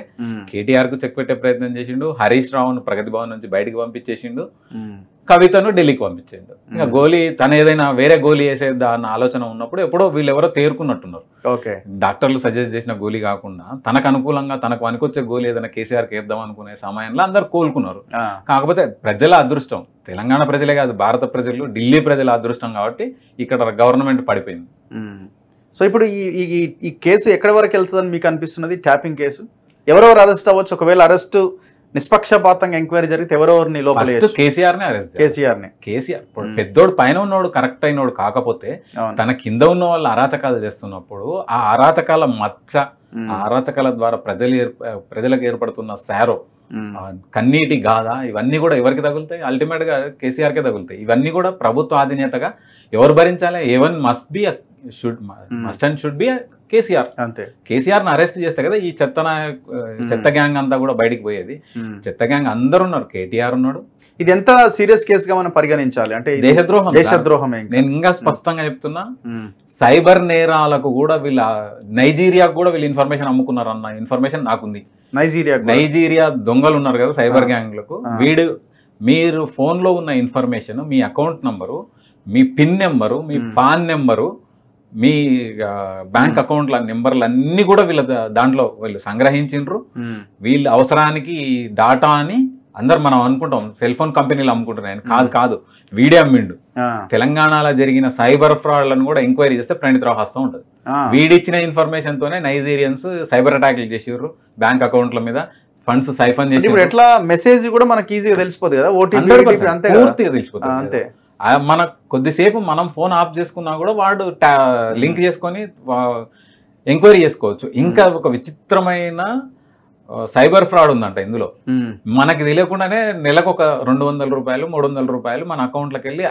కేటీఆర్ కు చెక్ పెట్టే ప్రయత్నం చేసిండు. హరీష్ రావును ప్రగతి భవన్ నుంచి బయటికి పంపించేసిండు, కవితను ఢిల్లీకి పంపించిండు. ఇంకా గోలీ తన ఏదైనా వేరే గోలీ వేసేద్దా అన్న ఆలోచన ఉన్నప్పుడు ఎప్పుడో వీళ్ళెవరో తేరుకున్నట్టున్నారు. డాక్టర్లు సజెస్ట్ చేసిన గోలీ కాకుండా తనకు అనుకూలంగా తనకు పనికొచ్చే గోలీ ఏదైనా కేసీఆర్కి వేద్దాం అనుకునే సమయంలో అందరు కోలుకున్నారు. కాకపోతే ప్రజల అదృష్టం, తెలంగాణ ప్రజలే కాదు భారత ప్రజలు ఢిల్లీ ప్రజల అదృష్టం కాబట్టి ఇక్కడ గవర్నమెంట్ పడిపోయింది. సో ఇప్పుడు ఈ కేసు ఎక్కడి వరకు వెళ్తుందని మీకు అనిపిస్తున్నది? ట్యాపింగ్ కేసు ఎవరెవరు అరెస్ట్ అవ్వచ్చు? ఒకవేళ అరెస్ట్ నిష్పక్షపాతంగా ఎంక్వైరీ జరిగితే ఎవరెవరిని లోపల? కేసీఆర్నే అరెస్ట్. కేసీఆర్ పెద్దోడు పైన ఉన్నోడు కరెక్ట్ అయినోడు కాకపోతే తన కింద ఉన్న వాళ్ళు అరాచకాలు చేస్తున్నప్పుడు ఆ అరాచకాల మచ్చ, ఆ అరాచకాల ద్వారా ప్రజలకు ఏర్పడుతున్న శారో, కన్నీటి గాథ ఇవన్నీ కూడా ఎవరికి తగులుతాయి? అల్టిమేట్ గా కేసీఆర్కే తగులుతాయి. ఇవన్నీ కూడా ప్రభుత్వ అధినేతగా ఎవరు భరించాలి? A1 must and should be KCR. అంతే. కేసీఆర్ ని అరెస్ట్ చేస్తే కదా ఈ చెత్త గ్యాంగ్ అంతా కూడా బయటికి పోయేది. చెత్త గ్యాంగ్ అందరు ఉన్నారు, కేటీఆర్ ఉన్నాడు. ఇది ఎంత సీరియస్ కేసుగా మనం పరిగణించాలి అంటే దేశద్రోహమే. నేను ఇంకా స్పష్టంగా చెప్తున్నా, సైబర్ నేరాలకు కూడా నైజీరియాకు కూడా వీళ్ళు ఇన్ఫర్మేషన్ అమ్ముకున్నారు అన్న ఇన్ఫర్మేషన్ నాకుంది. నైజీరియా దొంగలు ఉన్నారు కదా సైబర్ గ్యాంగ్లకు, మీరు ఫోన్ లో ఉన్న ఇన్ఫర్మేషన్, మీ అకౌంట్ నంబరు, మీ పిన్ నెంబరు, మీ పాన్ నెంబరు, మీ బ్యాంక్ అకౌంట్ల నెంబర్లు అన్ని కూడా దాంట్లో వీళ్ళు సంగ్రహించిండ్రు. వీళ్ళ అవసరానికి డాటా అని అందరు మనం అనుకుంటాం సెల్ ఫోన్ కంపెనీలు అమ్ముకుంటున్నాయని. కాదు వీడే అమ్మిండు. తెలంగాణలో జరిగిన సైబర్ ఫ్రాడ్లను కూడా ఎంక్వైరీ చేస్తే ప్రణీత్ రావు హస్తం ఉంటుంది. వీడిచ్చిన ఇన్ఫర్మేషన్ తోనే నైజీరియన్స్ సైబర్ అటాక్లు చేసిర్రు బ్యాంక్ అకౌంట్ల మీద, ఫండ్స్ సైఫన్ చేసి. ఇప్పుడు ఎట్లా మెసేజ్ కూడా మనకి ఈజీగా తెలిసిపోతుంది కదా, పూర్తిగా తెలిసిపోతుంది. అంతే. మన కొద్దిసేపు మనం ఫోన్ ఆఫ్ చేసుకున్నా కూడా వాడు లింక్ చేసుకొని ఎంక్వైరీ చేసుకోవచ్చు. ఇంకా ఒక విచిత్రమైన సైబర్ ఫ్రాడ్ ఉందంట ఇందులో. మనకి తెలియకుండానే నెలకు ఒక 200 రూపాయలు 300 రూపాయలు మన అకౌంట్లోకి వెళ్ళి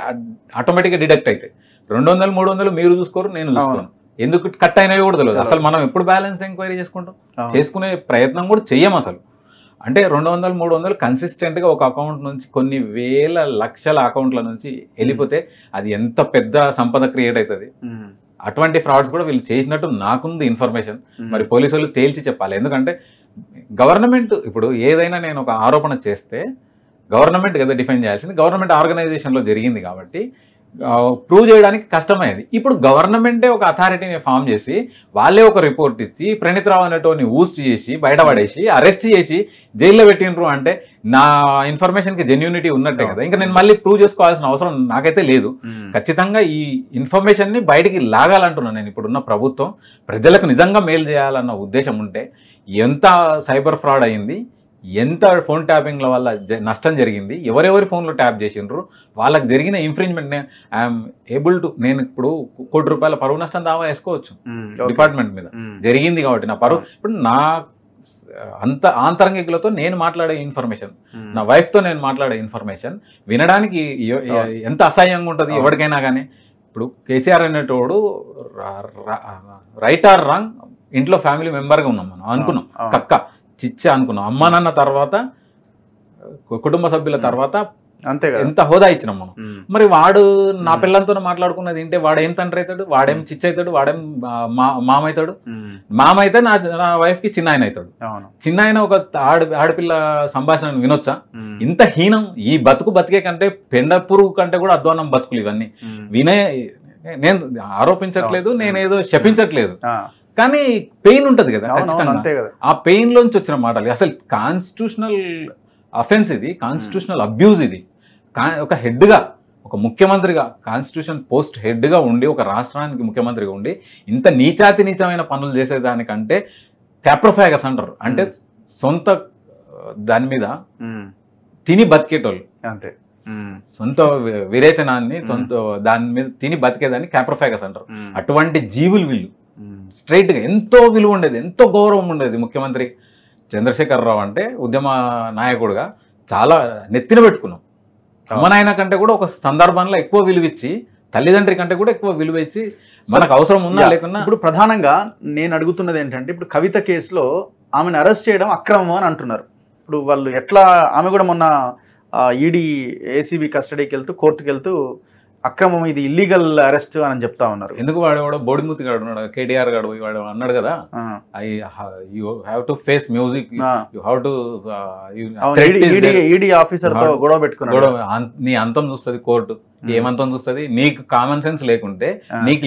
ఆటోమేటిక్గా డిడక్ట్ అవుతాయి. 200 300 మీరు చూసుకోరు, నేను చూసుకోను. ఎందుకు కట్ అయినవి కూడా తెలియదు. అసలు మనం ఎప్పుడు బ్యాలెన్స్ ఎంక్వైరీ చేసుకుంటాం? చేసుకునే ప్రయత్నం కూడా చెయ్యం అసలు. అంటే 200 300 కన్సిస్టెంట్గా ఒక అకౌంట్ నుంచి కొన్ని వేల లక్షల అకౌంట్ల నుంచి వెళ్ళిపోతే అది ఎంత పెద్ద సంపద క్రియేట్ అవుతుంది. అటువంటి ఫ్రాడ్స్ కూడా వీళ్ళు చేసినట్టు నాకుంది ఇన్ఫర్మేషన్. మరి పోలీసు వాళ్ళు తేల్చి చెప్పాలి. ఎందుకంటే గవర్నమెంట్ ఇప్పుడు ఏదైనా నేను ఒక ఆరోపణ చేస్తే గవర్నమెంట్ కదా డిఫెండ్ చేయాల్సింది. గవర్నమెంట్ ఆర్గనైజేషన్లో జరిగింది కాబట్టి ప్రూవ్ చేయడానికి కష్టమైంది. ఇప్పుడు గవర్నమెంటే ఒక అథారిటీని ఫామ్ చేసి వాళ్ళే ఒక రిపోర్ట్ ఇచ్చి ప్రణీత్ రావు అనేటోని ఊస్ట్ చేసి బయటపడేసి అరెస్ట్ చేసి జైల్లో పెట్టినరు అంటే నా ఇన్ఫర్మేషన్కి జెన్యూనిటీ ఉన్నట్టే కదా. ఇంకా నేను మళ్ళీ ప్రూవ్ చేసుకోవాల్సిన అవసరం నాకైతే లేదు. ఖచ్చితంగా ఈ ఇన్ఫర్మేషన్ని బయటికి లాగాలంటున్నాను నేను. ఇప్పుడున్న ప్రభుత్వం ప్రజలకు నిజంగా మేలు చేయాలన్న ఉద్దేశం ఉంటే ఎంత సైబర్ ఫ్రాడ్ అయింది, ఎంత ఫోన్ ట్యాపింగ్ల వల్ల నష్టం జరిగింది, ఎవరెవరి ఫోన్లో ట్యాప్ చేసిండ్రు, వాళ్ళకి జరిగిన ఇన్ఫ్రింజ్మెంట్ ఐఎమ్ ఏబుల్ టు, నేను ఇప్పుడు ₹1,00,00,000 పరువు నష్టం దావా వేసుకోవచ్చు డిపార్ట్మెంట్ మీద జరిగింది కాబట్టి. నా పరువు ఇప్పుడు నా ఆంతరంగికులతో నేను మాట్లాడే ఇన్ఫర్మేషన్, నా వైఫ్తో నేను మాట్లాడే ఇన్ఫర్మేషన్ వినడానికి ఎంత అసహ్యంగా ఉంటుంది ఎవరికైనా కానీ. ఇప్పుడు కేసీఆర్ అనేటోడు రైట్ ఆర్ రాంగ్ ఇంట్లో ఫ్యామిలీ మెంబర్గా ఉన్నాం మనం అనుకున్నాం, కక్క చిచ్చా అనుకున్నాం. అమ్మ నాన్న తర్వాత కుటుంబ సభ్యుల తర్వాత అంతే ఎంత హోదా ఇచ్చినాం మనం. మరి వాడు నా పిల్లలతో మాట్లాడుకున్నది ఏంటంటే వాడేం తండ్రి అవుతాడు, వాడేం చిచ్చ అవుతాడు, వాడేం మామ అవుతాడు. మామ అయితే నా వైఫ్ కి చిన్న ఆయన అవుతాడు. చిన్న ఆయన ఒక ఆడపిల్ల సంభాషణ వినొచ్చా? ఇంత హీనం ఈ బతికే కంటే పెండ పురుగు కంటే కూడా అధ్వానం బతుకులు ఇవన్నీ వినే. నేను ఆరోపించట్లేదు, నేనేదో శపించట్లేదు, కానీ పెయిన్ ఉంటది కదా ఖచ్చితంగా. ఆ పెయిన్ లోంచి వచ్చిన మాటలు అసలు కాన్స్టిట్యూషనల్ అఫెన్స్, ఇది కాన్స్టిట్యూషనల్ అబ్యూజ్. ఇది ఒక హెడ్గా, ఒక ముఖ్యమంత్రిగా, కాన్స్టిట్యూషన్ పోస్ట్ హెడ్గా ఉండి, ఒక రాష్ట్రానికి ముఖ్యమంత్రిగా ఉండి ఇంత నీచమైన పనులు చేసేదానికంటే క్యాప్రోఫాగస్ అంటారు, అంటే సొంత దాని మీద తిని బతికేటోళ్ళు, అంతే సొంత విరేచనాన్ని సొంత దాని మీద తిని బతికేదాన్ని క్యాప్రోఫాగస్ అంటారు. అటువంటి జీవులు వీళ్ళు. స్ట్రైట్గా ఎంతో విలువ ఉండేది, ఎంతో గౌరవం ఉండేది. ముఖ్యమంత్రి చంద్రశేఖరరావు అంటే ఉద్యమ నాయకుడుగా చాలా నెత్తిన పెట్టుకున్నాం. అమ్మ నాయన కంటే కూడా ఒక సందర్భంలో ఎక్కువ విలువ ఇచ్చి, తల్లిదండ్రి కంటే కూడా ఎక్కువ విలువ ఇచ్చి, మనకు అవసరం ఉన్నా లేకున్నా. ఇప్పుడు ప్రధానంగా నేను అడుగుతున్నది ఏంటంటే, ఇప్పుడు కవిత కేసులో ఆమెను అరెస్ట్ చేయడం అక్రమం అని అంటున్నారు. ఇప్పుడు వాళ్ళు ఎట్లా, ఆమె కూడా మొన్న ఈడీ ఏసీబీ కస్టడీకి వెళ్తూ కోర్టుకి వెళ్తూ అక్రమం, ఇది ఇల్లీగల్ అరెస్ట్ అని చెప్తా ఉన్నారు. ఎందుకు వాడు బోడిమూతి గాడు ఉన్నాడు, కేటీఆర్ గాడు వాడు అన్నాడు కదా, you have to face music, you have to ED officer తో గొడవ పెట్టుకున్నాడు. నీ అంతం చూస్తుంది కోర్టు, ఏమంతం చూస్తుంది? నీకు కామన్ సెన్స్ లేకుంటే, నీకు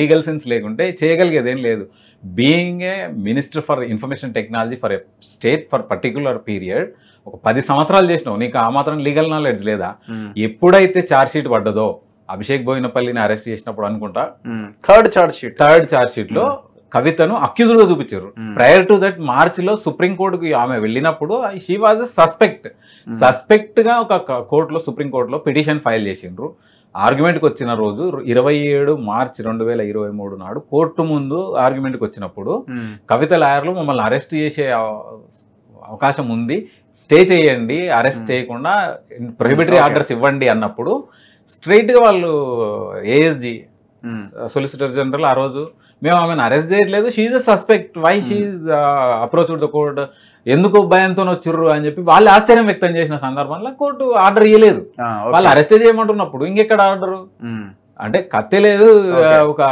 లీగల్ సెన్స్ లేకుంటే చేయగలిగేది ఏం లేదు. Being a minister for information technology for a state for particular period, ఒక 10 సంవత్సరాలు చేసినావు, నీకు ఆ మాత్రం లీగల్ నాలెడ్జ్ లేదా? ఎప్పుడైతే ఛార్జ్ షీట్ పడ్డదో, అభిషేక్ బోయినపల్లిని అరెస్ట్ చేసినప్పుడు అనుకుంటా, థర్డ్ ఛార్జ్ షీట్ లో కవితను అక్యూజ్డ్ గా చూపించారు. ప్రయర్ టు దట్ మార్చ్ లో సుప్రీంకోర్టుకి ఆమె వెళ్ళినప్పుడు షీ వాజ్ ఎ సస్పెక్ట్ గా ఒక కోర్టులో, సుప్రీంకోర్టులో పిటిషన్ ఫైల్ చేసిండ్రు. ఆర్గ్యుమెంట్కి వచ్చిన రోజు 27 మార్చ్ 2023 నాడు కోర్టు ముందు ఆర్గ్యుమెంట్కి వచ్చినప్పుడు కవిత లాయర్లు మమ్మల్ని అరెస్ట్ చేసే అవకాశం ఉంది, స్టే చేయండి, అరెస్ట్ చేయకుండా ప్రొహిబిటరీ ఆర్డర్స్ ఇవ్వండి అన్నప్పుడు స్ట్రైట్గా వాళ్ళు ఏఎస్జీ సొలిసిటర్ జనరల్ ఆ రోజు, మేము ఆమెను అరెస్ట్ చేయట్లేదు, she a suspect, why she approach the court, ఎందుకు భయంతో వచ్చిర్రు అని చెప్పి వాళ్ళు ఆశ్చర్యం వ్యక్తం చేసిన సందర్భంలో కోర్టు ఆర్డర్ ఇవ్వలేదు. వాళ్ళు అరెస్ట్ చేయమంటున్నప్పుడు ఇంకెక్కడ ఆర్డరు? అంటే కత్తి లేదు, ఒక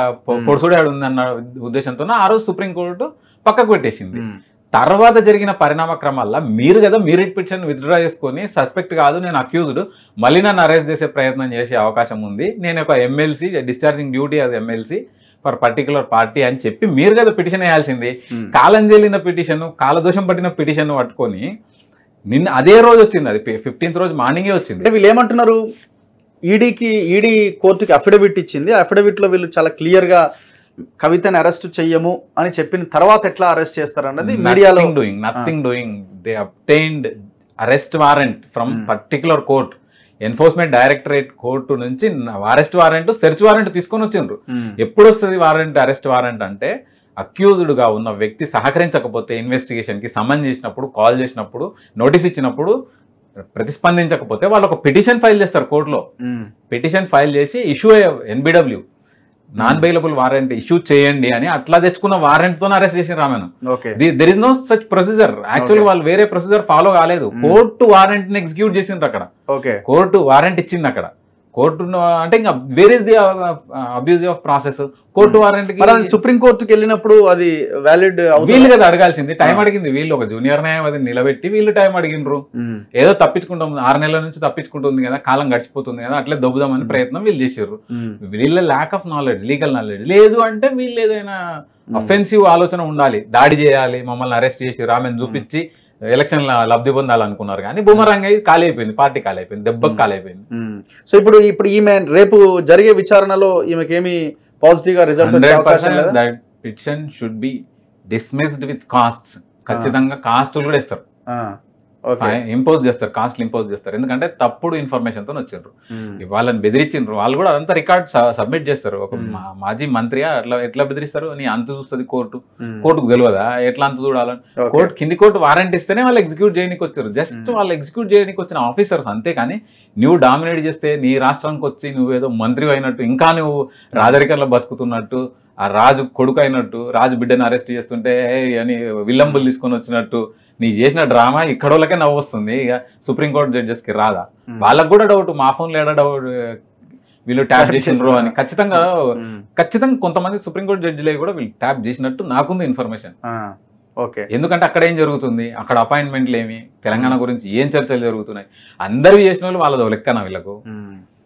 పొడుసుడాడు ఉందన్న ఉద్దేశంతో ఆ రోజు సుప్రీంకోర్టు పక్కకు పెట్టేసింది. తర్వాత జరిగిన పరిణామ క్రమాల్లో మీరు రిట్ పిటిషన్ విత్డ్రా చేసుకొని, సస్పెక్ట్ కాదు నేను అక్యూజ్డ్, మళ్ళీ నన్ను అరెస్ట్ చేసే ప్రయత్నం చేసే అవకాశం ఉంది, నేను ఒక MLC discharging duty as MLC for particular party అని చెప్పి మీరు పిటిషన్ వేయాల్సింది. కాలం చెల్లిన పిటిషన్, కాలదోషం పట్టిన పిటిషన్ పట్టుకొని నిన్న అదే రోజు వచ్చింది, అది 15th రోజు మార్నింగే వచ్చింది. అంటే వీళ్ళు ఏమంటున్నారు, ఈడీ కోర్టుకి అఫిడవిట్ ఇచ్చింది, అఫిడవిట్ లో వీళ్ళు చాలా క్లియర్ గా కవితని అరెస్ట్ చెయ్యము అని చెప్పిన తర్వాత ఎట్లా అరెస్ట్ చేస్తారన్నది మీడియాలో. Nothing doing, they obtained arrest warrant from particular court, enforcement directorate court నుంచి అరెస్ట్ వారెంట్, సెర్చ్ వారెంట్ తీసుకొని వచ్చిండ్రు. ఎప్పుడు వస్తుంది వారెంట్, అరెస్ట్ వారెంట్ అంటే అక్యూజ్డ్ గా ఉన్న వ్యక్తి సహకరించకపోతే, ఇన్వెస్టిగేషన్ కి సమన్ చేసినప్పుడు, కాల్ చేసినప్పుడు, నోటీస్ ఇచ్చినప్పుడు ప్రతిస్పందించకపోతే వాళ్ళు ఒక పిటిషన్ ఫైల్ చేస్తారు కోర్టులో. పిటిషన్ ఫైల్ చేసి issue NBW non bailable warrant issue చేయండి అని, అట్లా తెచ్చుకున్న వారెంట్ తో అరెస్ట్ చేసిన రామెను. There is no such procedure. Actually వాళ్ళు వేరే ప్రొసీజర్ ఫాలో కాలేదు, కోర్టు వారెంట్ ని ఎగ్జిక్యూట్ చేసిండ్రు అక్కడ. కోర్టు వారెంట్ ఇచ్చింది అక్కడ, కోర్టు అంటే ఇంకా where is the abuse of process. Court warrant supreme కోర్టుకి వెళ్ళినప్పుడు అది వ్యాలిడ్ వీళ్ళు కదా అడగాల్సింది, టైం అడిగింది వీళ్ళు. ఒక జూనియర్ న్యాయవాదిని నిలబెట్టి వీళ్ళు టైం అడిగినరు. ఏదో తప్పించుకుంటాం, 6 నెలల నుంచి తప్పించుకుంటుంది కదా, కాలం గడిచిపోతుంది కదా, అట్లే దొబ్బుదామని ప్రయత్నం వీళ్ళు చేసారు. వీళ్ళ lack of knowledge, legal knowledge లేదు. అంటే వీళ్ళు ఏదైనా అఫెన్సివ్ ఆలోచన ఉండాలి, దాడి చేయాలి, మమ్మల్ని అరెస్ట్ చేసి రామెను చూపించి ఎలక్షన్ లబ్ధి పొందాలనుకున్నారు, కానీ బూమరంగ్ అయ్యి ఖాళీ అయిపోయింది, పార్టీ ఖాళీ అయిపోయింది, దెబ్బకి ఖాళీ అయిపోయింది. సో ఇప్పుడు ఈమె రేపు జరిగే విచారణలో ఈమెకి ఏమి పాజిటివ్ గా రిజల్ట్ వచ్చే అవకాశం లేదా? That petition should be dismissed with costs. ఖచ్చితంగా కాస్ట్లు కూడా ఇస్తారు, ఇంపోజ్ చేస్తారు, కాస్ట్లు ఇంపోజ్ చేస్తారు. ఎందుకంటే తప్పుడు ఇన్ఫర్మేషన్ తో వచ్చారు, వాళ్ళని బెదిరించారు. వాళ్ళు కూడా అదంతా రికార్డ్ సబ్మిట్ చేస్తారు. ఒక మాజీ మంత్రి అట్లా ఎట్లా బెదిరిస్తారు, నీ అంత చూస్తుంది కోర్టు, కోర్టుకు తెలియదా ఎట్లా అంత చూడాలని? కోర్టు కింది కోర్టు వారెంట్ ఇస్తేనే వాళ్ళు ఎగ్జిక్యూట్ చేయడానికి వచ్చారు. జస్ట్ వాళ్ళు ఎగ్జిక్యూట్ చేయడానికి వచ్చిన ఆఫీసర్స్ అంతే. కానీ నువ్వు డామినేట్ చేస్తే, నీ రాష్ట్రానికి వచ్చి నువ్వేదో మంత్రి అయినట్టు, ఇంకా నువ్వు రాజరికంలో బతుకుతున్నట్టు, ఆ రాజు కొడుకు అయినట్టు, రాజు బిడ్డను అరెస్ట్ చేస్తుంటే అని విల్లంబులు తీసుకొని వచ్చినట్టు నీ చేసిన డ్రామా ఇక్కడోళ్ళకే నవ్వు వస్తుంది. ఇక సుప్రీంకోర్టు జడ్జెస్ కి రాదా? వాళ్ళకు కూడా డౌట్, మా ఫోన్లో ఏడా డౌట్ వీళ్ళు ట్యాప్ చేసినారు అని. ఖచ్చితంగా కొంతమంది సుప్రీంకోర్టు జడ్జిలే కూడా వీళ్ళు ట్యాప్ చేసినట్టు నాకుంది ఇన్ఫర్మేషన్. ఎందుకంటే అక్కడ ఏం జరుగుతుంది, అక్కడ అపాయింట్మెంట్లు ఏమి, తెలంగాణ గురించి ఏం చర్చలు జరుగుతున్నాయి, అందరూ చేసిన వాళ్ళు వాళ్ళది లెక్కన వీళ్ళకు.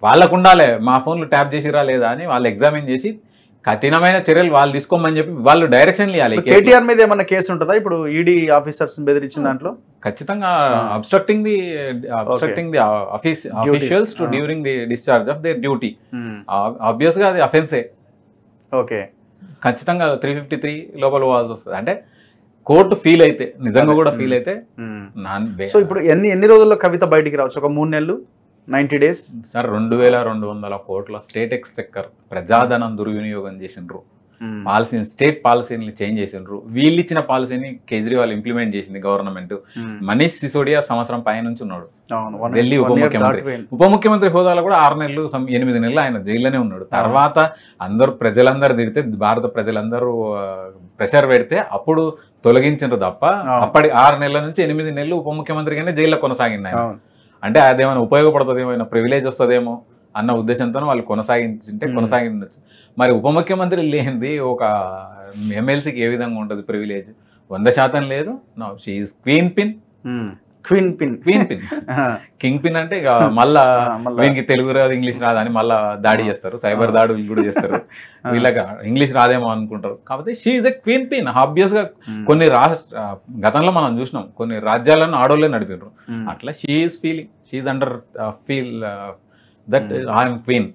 వాళ్ళకు ఉండాలి మా ఫోన్లు ట్యాప్ చేసిరా లేదా అని వాళ్ళు ఎగ్జామిన్ చేసి కఠినమైన చర్యలు వాళ్ళు తీసుకోమని చెప్పి వాళ్ళు డైరెక్షన్ ఇవ్వాలి. కేటీఆర్ మీద ఏమన్నా కేసు ఉంటుందా ఇప్పుడు ఈడీ ఆఫీసర్స్ బెదిరించిన దాంట్లో? ఖచ్చితంగా obstructing the officials to during the discharge of their duty, obvious గా అది అఫెన్సే. ఓకే, ఖచ్చితంగా 353 లోపల పోవాల్సి వస్తుంది. అంటే కోర్టు ఫీల్ అయితే, నిజంగా కూడా ఫీల్ అయితే. సో ఇప్పుడు ఎన్ని రోజుల్లో కవిత బయటికి రావచ్చు? ఒక 3 నెలలు, 90 days సార్. 2200 కోట్ల స్టేట్ ఎక్స్చెక్కర్ ప్రజాధనం దుర్వినియోగం చేసిండ్రు. పాలసీని, స్టేట్ పాలసీని చేంజ్ చేసిండ్రు. వీళ్ళు ఇచ్చిన పాలసీని కేజ్రీవాల్ ఇంప్లిమెంట్ చేసింది గవర్నమెంట్. మనీష్ సిసోడియా సంవత్సరం పైనుంచి ఉన్నాడు ఢిల్లీ ఉప ముఖ్యమంత్రి హోదాలో కూడా 6 నెలలు 8 నెలలు ఆయన జైల్లోనే ఉన్నాడు. తర్వాత ప్రజలందరూ తిరిగితే, భారత ప్రజలందరూ ప్రెషర్ పెడితే అప్పుడు తొలగించారు తప్ప అప్పటి 6 నెలల నుంచి 8 నెలలు ఉప ముఖ్యమంత్రిగానే జైల్లో కొనసాగింది ఆయన. అంటే అదేమైనా ఉపయోగపడుతుందేమో, ఏమైనా ప్రివిలేజ్ వస్తుందేమో అన్న ఉద్దేశంతో వాళ్ళు కొనసాగించు. మరి ఉప ముఖ్యమంత్రి లేనిది ఒక ఎమ్మెల్సీకి ఏ విధంగా ఉంటుంది ప్రివిలేజ్? 100% లేదు. She is queen pin. King pin అంటే ఇక మళ్ళా వీనికి తెలుగు రాదు, ఇంగ్లీష్ రాదు అని మళ్ళా దాడి చేస్తారు, సైబర్ దాడులు కూడా చేస్తారు. వీళ్ళకి ఇంగ్లీష్ రాదేమో అనుకుంటారు. కాబట్టి she is a queen pin. Obvious గా కొన్ని గతంలో మనం చూసినాం, కొన్ని రాజ్యాలను ఆడోళ్ళే నడిపారు. అట్లా she is feeling, she is under feel that I'm queen.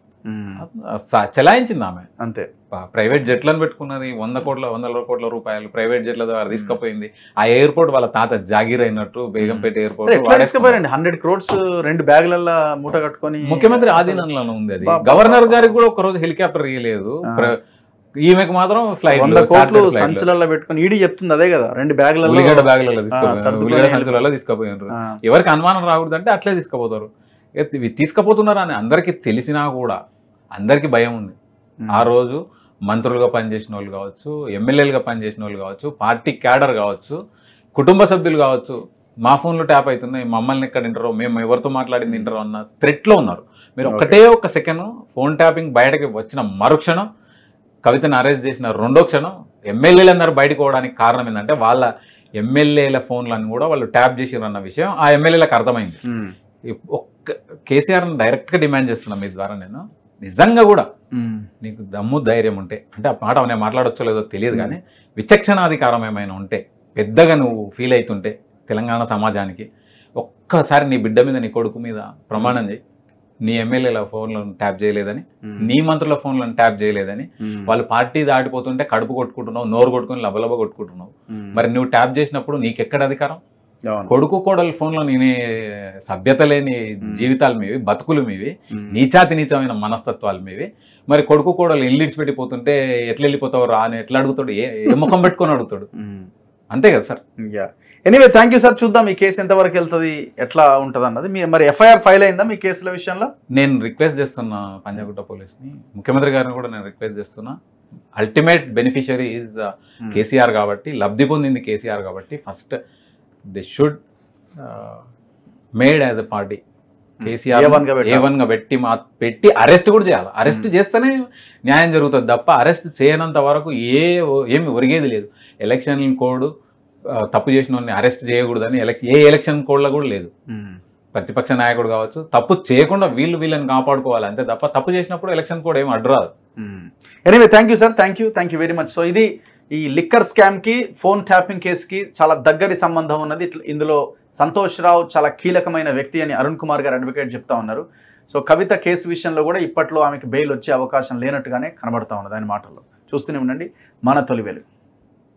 చెలాయించింది ఆమె అంతే. ప్రైవేట్ జెట్లను పెట్టుకున్నది, 100 కోట్ల రూపాయలు ప్రైవేట్ జెట్ల ద్వారా తీసుకుపోయింది. ఆ ఎయిర్పోర్ట్ వాళ్ళ తాత జాగీర్ అయినట్టు బేగంపేట ఎయిర్పోర్ట్ 100 crores 2 బ్యాగులలో మూట కట్టుకొని ముఖ్యమంత్రి ఆధీనంలోనే ఉంది అది. గవర్నర్ గారికి కూడా ఒక రోజు హెలికాప్టర్ ఇవ్వలేదు, ఈమెకు మాత్రం ఫ్లైట్ 100 కోట్లు సంచులలో పెట్టుకుని. ఈడీ చెప్తుంది అదే కదా, 2 బ్యాగులలో ఉల్లిగడ్డ సంచులలో తీసుకుపోయినారు. ఎవరికి అనుమానం రాకూడదు అంటే అట్లే తీసుకుపోతారు. తీసుకుపోతున్నారు అని అందరికీ తెలిసినా కూడా అందరికీ భయం ఉంది. ఆ రోజు మంత్రులుగా పనిచేసిన వాళ్ళు కావచ్చు, ఎమ్మెల్యేలుగా పనిచేసిన వాళ్ళు కావచ్చు, పార్టీ క్యాడర్ కావచ్చు, కుటుంబ సభ్యులు కావచ్చు, మా ఫోన్లు ట్యాప్ అవుతున్నాయి, మమ్మల్ని ఎక్కడ వింటారో, మేము ఎవరితో మాట్లాడింది వింటారో అన్న థ్రెట్లో ఉన్నారు. మీరు ఒక్క సెకండ్ ఫోన్ ట్యాపింగ్ బయటకి వచ్చిన మరుక్షణం, కవితను అరెస్ట్ చేసిన 2వ క్షణం ఎమ్మెల్యేలందరూ బయటకు పోవడానికి కారణం ఏంటంటే వాళ్ళ ఎమ్మెల్యేల ఫోన్లను కూడా వాళ్ళు ట్యాప్ చేసిరు అన్న విషయం ఆ ఎమ్మెల్యేలకు అర్థమైంది. కేసీఆర్ని డైరెక్ట్గా డిమాండ్ చేస్తున్నాం మీ ద్వారా, నేను నిజంగా కూడా నీకు దమ్ము ధైర్యం ఉంటే, అంటే ఆ మాట నేను మాట్లాడొచ్చో లేదో తెలియదు కానీ విచక్షణాధికారం ఏమైనా ఉంటే, పెద్దగా నువ్వు ఫీల్ అవుతుంటే తెలంగాణ సమాజానికి ఒక్కసారి నీ బిడ్డ మీద, నీ కొడుకు మీద ప్రమాణం చేయి. నీ ఎమ్మెల్యేల ఫోన్లను ట్యాప్ చేయలేదని, నీ మంత్రుల ఫోన్లను ట్యాప్ చేయలేదని. వాళ్ళు పార్టీ దాటిపోతుంటే కడుపు కొట్టుకుంటున్నావు, నోరు కొట్టుకుని లబలబ కొట్టుకుంటున్నావు. మరి నువ్వు ట్యాప్ చేసినప్పుడు నీకెక్కడ అధికారం? కొడుకు కోడలు ఫోన్లో నేనే సభ్యత లేని జీవితాలు మీవి, బతుకులు మీవి, నీచమైన మనస్తత్వాలు మీవి. మరి కొడుకు కోడలు ఇల్లు ఇడిచిపెట్టిపోతుంటే ఎట్లా వెళ్ళిపోతావు రా అని ఎట్లా అడుగుతాడు? ఏ ముఖం పెట్టుకొని అడుగుతాడు? అంతే కదా sir. Anyway thank you sir. చూద్దాం ఈ కేసు ఎంతవరకు వెళ్తుంది, ఎట్లా ఉంటుంది అన్నది. మరి ఎఫ్ఐఆర్ ఫైల్ అయిందా మీ కేసుల విషయంలో? నేను రిక్వెస్ట్ చేస్తున్నా పంజాగుట్ట పోలీస్ని, ముఖ్యమంత్రి గారిని కూడా నేను రిక్వెస్ట్ చేస్తున్నా. అల్టిమేట్ బెనిఫిషియరీ ఈజ్ కేసీఆర్ కాబట్టి, లబ్ధి పొందింది కేసీఆర్ కాబట్టి first they should made as a party KCR A1 గా పెట్టి అరెస్ట్ కూడా చేయాలి. అరెస్ట్ చేస్తేనే న్యాయం జరుగుతుంది తప్ప అరెస్ట్ చేయనంత వరకు ఏమి ఒరిగేది లేదు. ఎలక్షన్ కోడ్ తప్పు చేసిన వాళ్ళని అరెస్ట్ చేయకూడదని ఎలక్షన్ కోడ్లో కూడా లేదు. ప్రతిపక్ష నాయకుడు కావచ్చు, తప్పు చేయకుండా వీళ్ళని కాపాడుకోవాలి అంతే తప్ప తప్పు చేసినప్పుడు ఎలక్షన్ కోడ్ ఏమి అడ్డు రాదు. Anyway thank you sir, thank you very much. So ఇది ఈ లిక్కర్ స్కామ్కి, ఫోన్ ట్యాపింగ్ కేసుకి చాలా దగ్గరి సంబంధం ఉన్నది. ఇందులో సంతోష్ రావు చాలా కీలకమైన వ్యక్తి అని అరుణ్ కుమార్ గారు అడ్వకేట్ చెప్తా ఉన్నారు. సో కవిత కేసు విషయంలో కూడా ఇప్పట్లో ఆమెకి బెయిల్ వచ్చే అవకాశం లేనట్టుగానే కనబడతా ఉన్నది ఆయన మాటల్లో. చూస్తూనే ఉండండి మన తొలి వెలుగు.